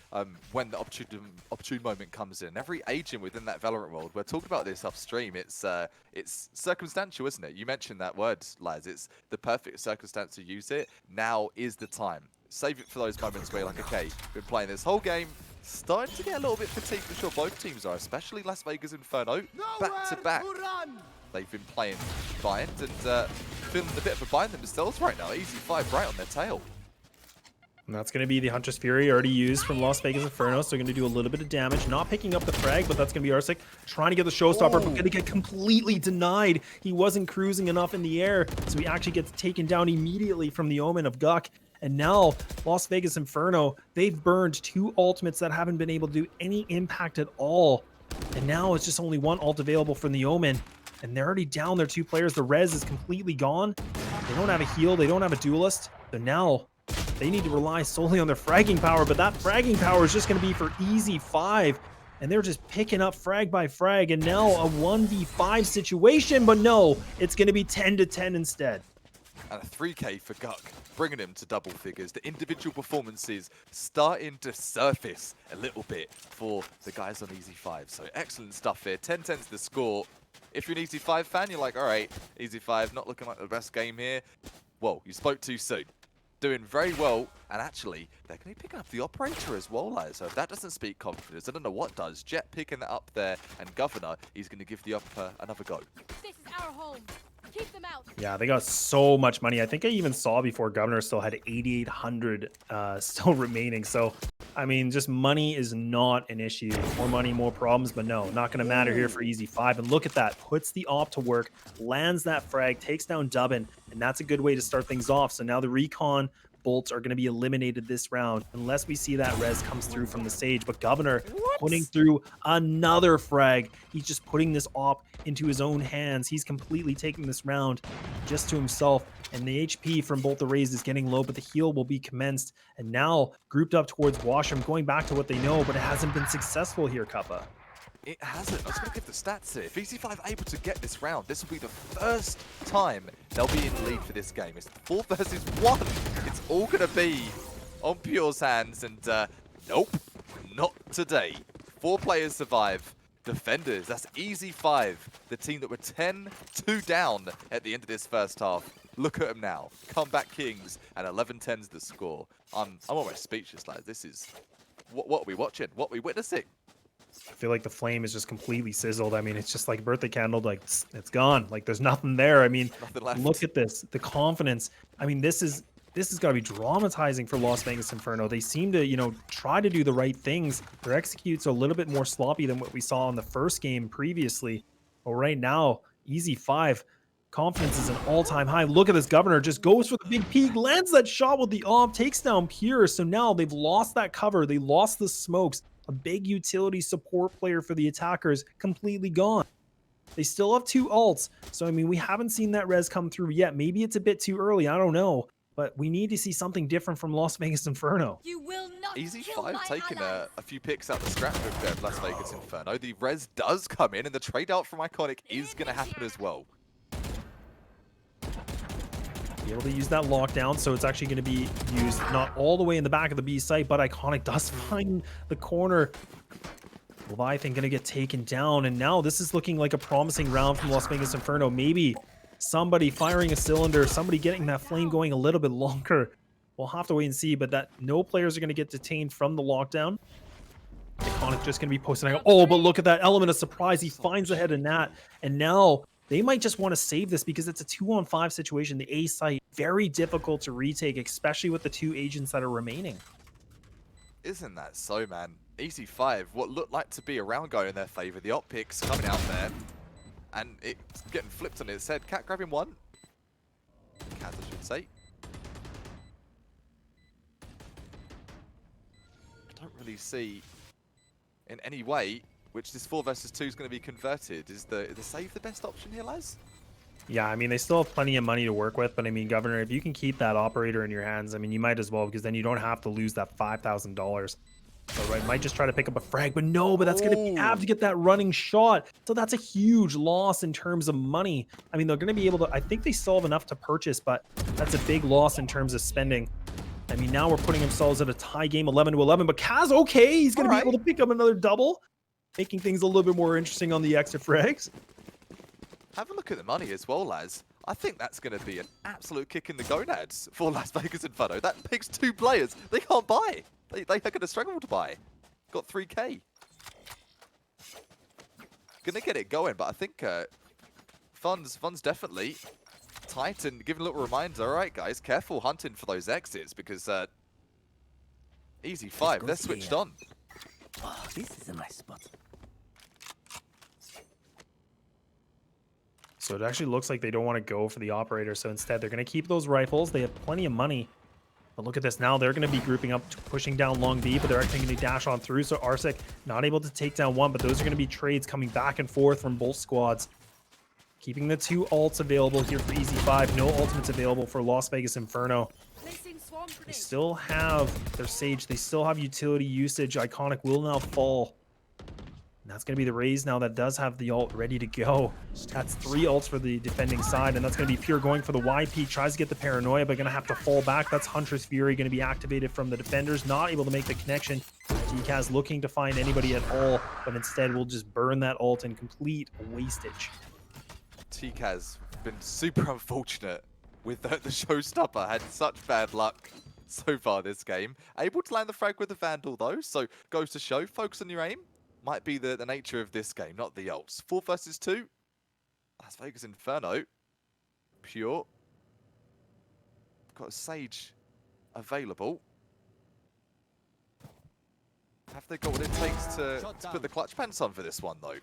when the opportune moment comes in. Every agent within that Valorant world, we're talking about this upstream. It's circumstantial, isn't it? You mentioned that word, Laz. It's the perfect circumstance to use it. Now is the time. Save it for those moments where you're like, okay, been playing this whole game, starting to get a little bit fatigued. For sure, both teams are, especially Las Vegas Inferno, back to back. They've been playing Bind and feeling a bit of a bind themselves right now. EZ5 right on their tail. And that's going to be the Huntress Fury already used from Las Vegas Inferno, so they're going to do a little bit of damage. Not picking up the frag, but that's going to be Arsic trying to get the showstopper, but going to get completely denied. He wasn't cruising enough in the air, so he actually gets taken down immediately from the Omen of Guk. And now, Las Vegas Inferno, they've burned 2 ultimates that haven't been able to do any impact at all. And now it's just only 1 ult available from the Omen. And they're already down their 2 players. The res is completely gone. They don't have a heal. They don't have a duelist. So now they need to rely solely on their fragging power. But that fragging power is just going to be for EZ5. And they're just picking up frag by frag. And now a 1v5 situation. But no, it's going to be 10-10 instead. And a 3K for Guk, bringing him to double figures. The individual performances starting to surface a little bit for the guys on EZ5. So excellent stuff here. 10-10's the score. If you're an EZ5 fan, you're like, all right, EZ5 not looking like the best game here. Well, you spoke too soon. Doing very well, and actually, they're going to be picking up the operator as well, Laz. So if that doesn't speak confidence, I don't know what does. Jet picking that up there, and Governor, he's going to give the upper another go. This is our home. Keep them out. Yeah, they got so much money. I think I even saw before Governor still had 8,800 still remaining. So, I mean, just money is not an issue. More money, more problems, but no, not going to matter here for EZ5. And look at that. Puts the op to work, lands that frag, takes down Dubbin, and that's a good way to start things off. So now the recon bolts are going to be eliminated this round unless we see that res comes through from the Sage. But Governor putting through another frag. He's just putting this op into his own hands. He's completely taking this round just to himself. And the HP from both the Rays is getting low, but the heal will be commenced. And now grouped up towards Washroom, going back to what they know, but it hasn't been successful here, Kappa. It hasn't. I was going to give the stats here. If EZ5 able to get this round, this will be the first time they'll be in lead for this game. It's 4 versus 1. It's all going to be on Pure's hands, and nope, not today. 4 players survive. Defenders, that's EZ5, the team that were 10-2 down at the end of this first half. Look at them now. Comeback Kings, and 11-10's the score. I'm almost speechless, lads. This is... What are we watching? What are we witnessing? I feel like the flame is just completely sizzled. I mean, it's just like birthday candle, like it's gone. Like there's nothing there. I mean, look at this, the confidence. I mean, this is got to be dramatizing for Las Vegas Inferno. They seem to, you know, try to do the right things. Their executes are a little bit more sloppy than what we saw in the first game previously. But right now, EZ5 confidence is an all-time high. Look at this. Governor just goes for the big peak, lands that shot with the op, takes down Pure. So now they've lost that cover. They lost the smokes. A big utility support player for the attackers, completely gone. They still have 2 ults. So, I mean, we haven't seen that res come through yet. Maybe it's a bit too early. I don't know. But we need to see something different from Las Vegas Inferno. You will not EZ5 taking a few picks out the scrapbook there of Las Vegas Inferno. The res does come in, and the trade out from Iconic is going to happen as well. Be able to use that lockdown, so it's actually going to be used not all the way in the back of the B site, but Iconic does find the corner. Leviathan going to get taken down, and now this is looking like a promising round from Las Vegas Inferno. Maybe somebody firing a cylinder, somebody getting that flame going a little bit longer. We'll have to wait and see, but that no players are going to get detained from the lockdown. Iconic just going to be posting out. Oh, but look at that element of surprise. He finds the head of Nat, and now they might just want to save this because it's a 2-on-5 situation. The A site, very difficult to retake, especially with the 2 agents that are remaining. Isn't that so, man? EZ5, what looked like to be a round going in their favor. The op picks coming out there, and it's getting flipped on its head. Cat grabbing 1. Cat, I should say. I don't really see in any way which this 4 versus 2 is going to be converted. Is the save the best option here, Laz? Yeah, I mean, they still have plenty of money to work with, but I mean, Governor, if you can keep that operator in your hands, I mean, you might as well, because then you don't have to lose that $5,000. So right, might just try to pick up a frag, but no, but that's going to be Av to Oh. get that running shot. So that's a huge loss in terms of money. I mean, they're going to be able to, I think they still have enough to purchase, but that's a big loss in terms of spending. I mean, now we're putting themselves at a tie game 11-11, but Kaz, okay, he's going to be able to pick up another double, making things a little bit more interesting on the extra frags. Have a look at the money as well, lads. I think that's going to be an absolute kick in the gonads for Las Vegas Inferno. That picks 2 players they can't buy. They are going to struggle to buy. Got 3K. Going to get it going, but I think Fun's definitely tight and giving a little reminder. All right, guys, careful hunting for those exits because EZ5, they're switched on. Oh, this is a nice spot. So it actually looks like they don't want to go for the operator. So instead, they're going to keep those rifles. They have plenty of money. But look at this now. They're going to be grouping up, pushing down long B, but they're actually going to dash on through. So Arsec not able to take down one, but those are going to be trades coming back and forth from both squads. Keeping the 2 ults available here for EZ5. No ultimates available for Las Vegas Inferno. Placing swarm They grenade. still have their Sage. They still have utility usage. Iconic will now fall. And that's going to be the Raze now that does have the ult ready to go. That's 3 ults for the defending side, and that's going to be Pure going for the YP. Tries to get the Paranoia, but going to have to fall back. That's Huntress Fury going to be activated from the defenders. Not able to make the connection. TCAS looking to find anybody at all, but instead will just burn that ult in complete wastage. TCAS been super unfortunate with the showstopper. Had such bad luck so far this game. Able to land the frag with the Vandal though, so goes to show. Focus on your aim. Might be the nature of this game, not the ults. 4 versus 2. Las Vegas Inferno. Pure. Got a Sage available. Have they got what it takes to put the clutch pants on for this one though?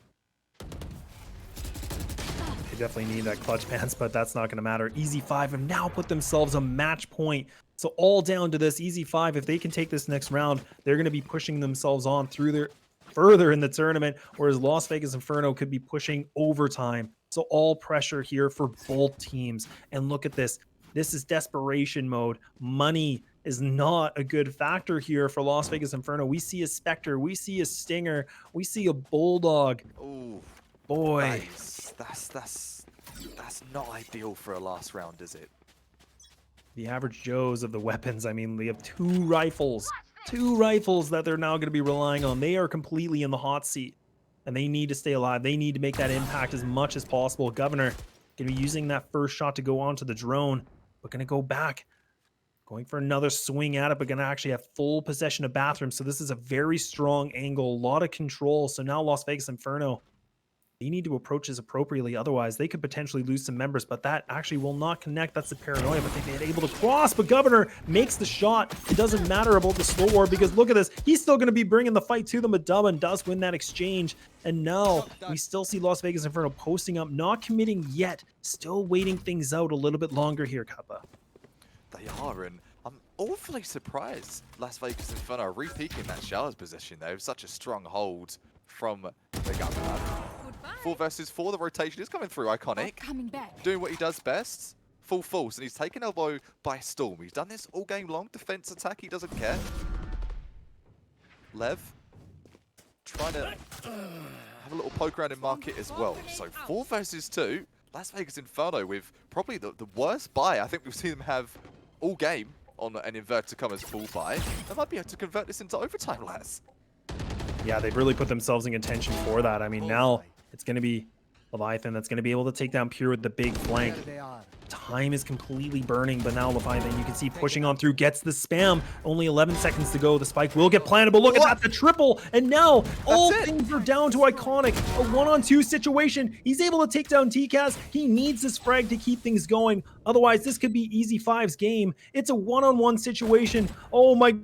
They definitely need that clutch pants, but that's not going to matter. EZ5 have now put themselves a match point. So all down to this. EZ5, if they can take this next round, they're going to be pushing themselves on through their further in the tournament, whereas Las Vegas Inferno could be pushing overtime. So all pressure here for both teams. And look at this. This is desperation mode. Money is not a good factor here for Las Vegas Inferno. We see a Spectre. We see a Stinger. We see a Bulldog. Ooh, Boy. that's not ideal for a last round, is it? The average Joes of the weapons, I mean, they have 2 rifles. 2 rifles that they're now going to be relying on. They are completely in the hot seat, and they need to stay alive. They need to make that impact as much as possible. Governor going to be using that first shot to go onto the drone, but going to go back. Going for another swing at it, but going to actually have full possession of bathroom. So this is a very strong angle, a lot of control. So now Las Vegas Inferno, they need to approach this appropriately. Otherwise, they could potentially lose some members, but that actually will not connect. That's the Paranoia, but they've been able to cross, but Governor makes the shot. It doesn't matter about the slow war because look at this. He's still going to be bringing the fight to them, but Dubban does win that exchange. And now we still see Las Vegas Inferno posting up, not committing yet, still waiting things out a little bit longer here, Kappa. They are, and I'm awfully surprised Las Vegas Inferno are re-peaking that Showers position there with such a strong hold from the Governor. 4 versus 4, the rotation is coming through. Iconic, Coming back. doing what he does best. Full force, and he's taken elbow by Storm. He's done this all game long. Defense attack, he doesn't care. Lev, trying to have a little poke around in market as well. So 4 versus 2, Las Vegas Inferno with probably the worst buy I think we've seen them have all game on an inverted commas full buy. They might be able to convert this into overtime, lads. Yeah, they've really put themselves in contention for that. I mean, now it's going to be Leviathan that's going to be able to take down Pure with the big flank. Time is completely burning, but now Leviathan, you can see pushing on through, gets the spam. Only 11 seconds to go. The spike will get planted, but look at that, the triple. And now all things are down to Iconic. A 1-on-2 situation. He's able to take down TCAS. He needs this frag to keep things going. Otherwise, this could be EZ5's game. It's a 1-on-1 situation. Oh my,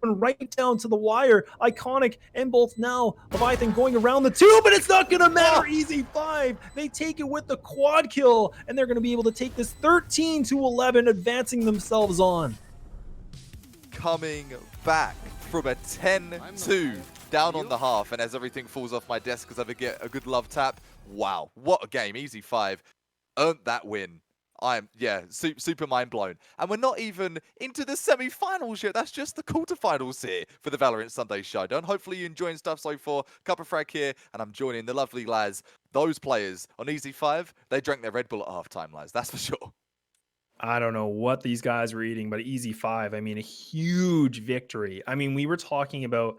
right down to the wire. Iconic and both now Leviathan going around the 2, but it's not gonna matter. EZ5, they take it with the quad kill, and they're gonna be able to take this 13-11, advancing themselves on. Coming back from a 10-2 down on the half, and as everything falls off my desk because I get a good love tap. Wow, what a game. EZ5 earned that win. yeah, super mind blown. And we're not even into the semi-finals yet. That's just the quarterfinals here for the Valorant Sunday Showdown. Hopefully you're enjoying stuff so far. Cup of Frag here, and I'm joining the lovely lads. Those players on EZ5, they drank their Red Bull at halftime, lads. That's for sure. I don't know what these guys were eating, but EZ5, I mean, a huge victory. I mean, we were talking about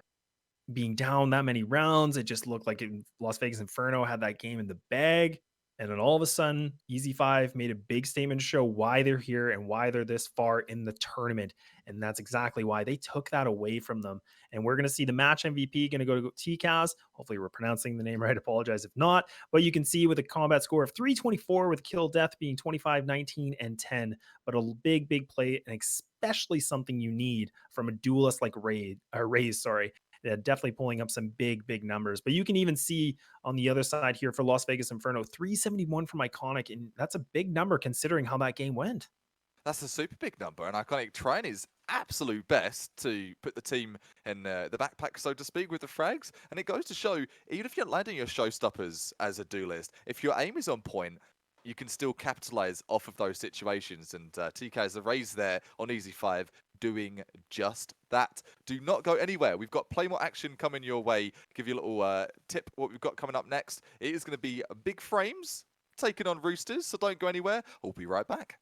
being down that many rounds. It just looked like Las Vegas Inferno had that game in the bag. And then all of a sudden, EZ5 made a big statement to show why they're here and why they're this far in the tournament. And that's exactly why they took that away from them. And we're going to see the match MVP going to go to TCAS. Hopefully, we're pronouncing the name right. Apologize if not. But you can see with a combat score of 324 with kill death being 25, 19, and 10. But a big, big play, and especially something you need from a duelist like Raze, sorry. Definitely pulling up some big, big numbers. But you can even see on the other side here for Las Vegas Inferno, 371 from Iconic. And that's a big number considering how that game went. That's a super big number, and Iconic trying his absolute best to put the team in the backpack, so to speak, with the frags. And it goes to show, even if you're landing your showstoppers as a duelist, if your aim is on point, you can still capitalize off of those situations. And TK has a raise there on EZ5, doing just that. Do not go anywhere. We've got play more action coming your way. Give you a little tip what we've got coming up next. It is going to be big frames taking on Roosters, so don't go anywhere. We'll be right back.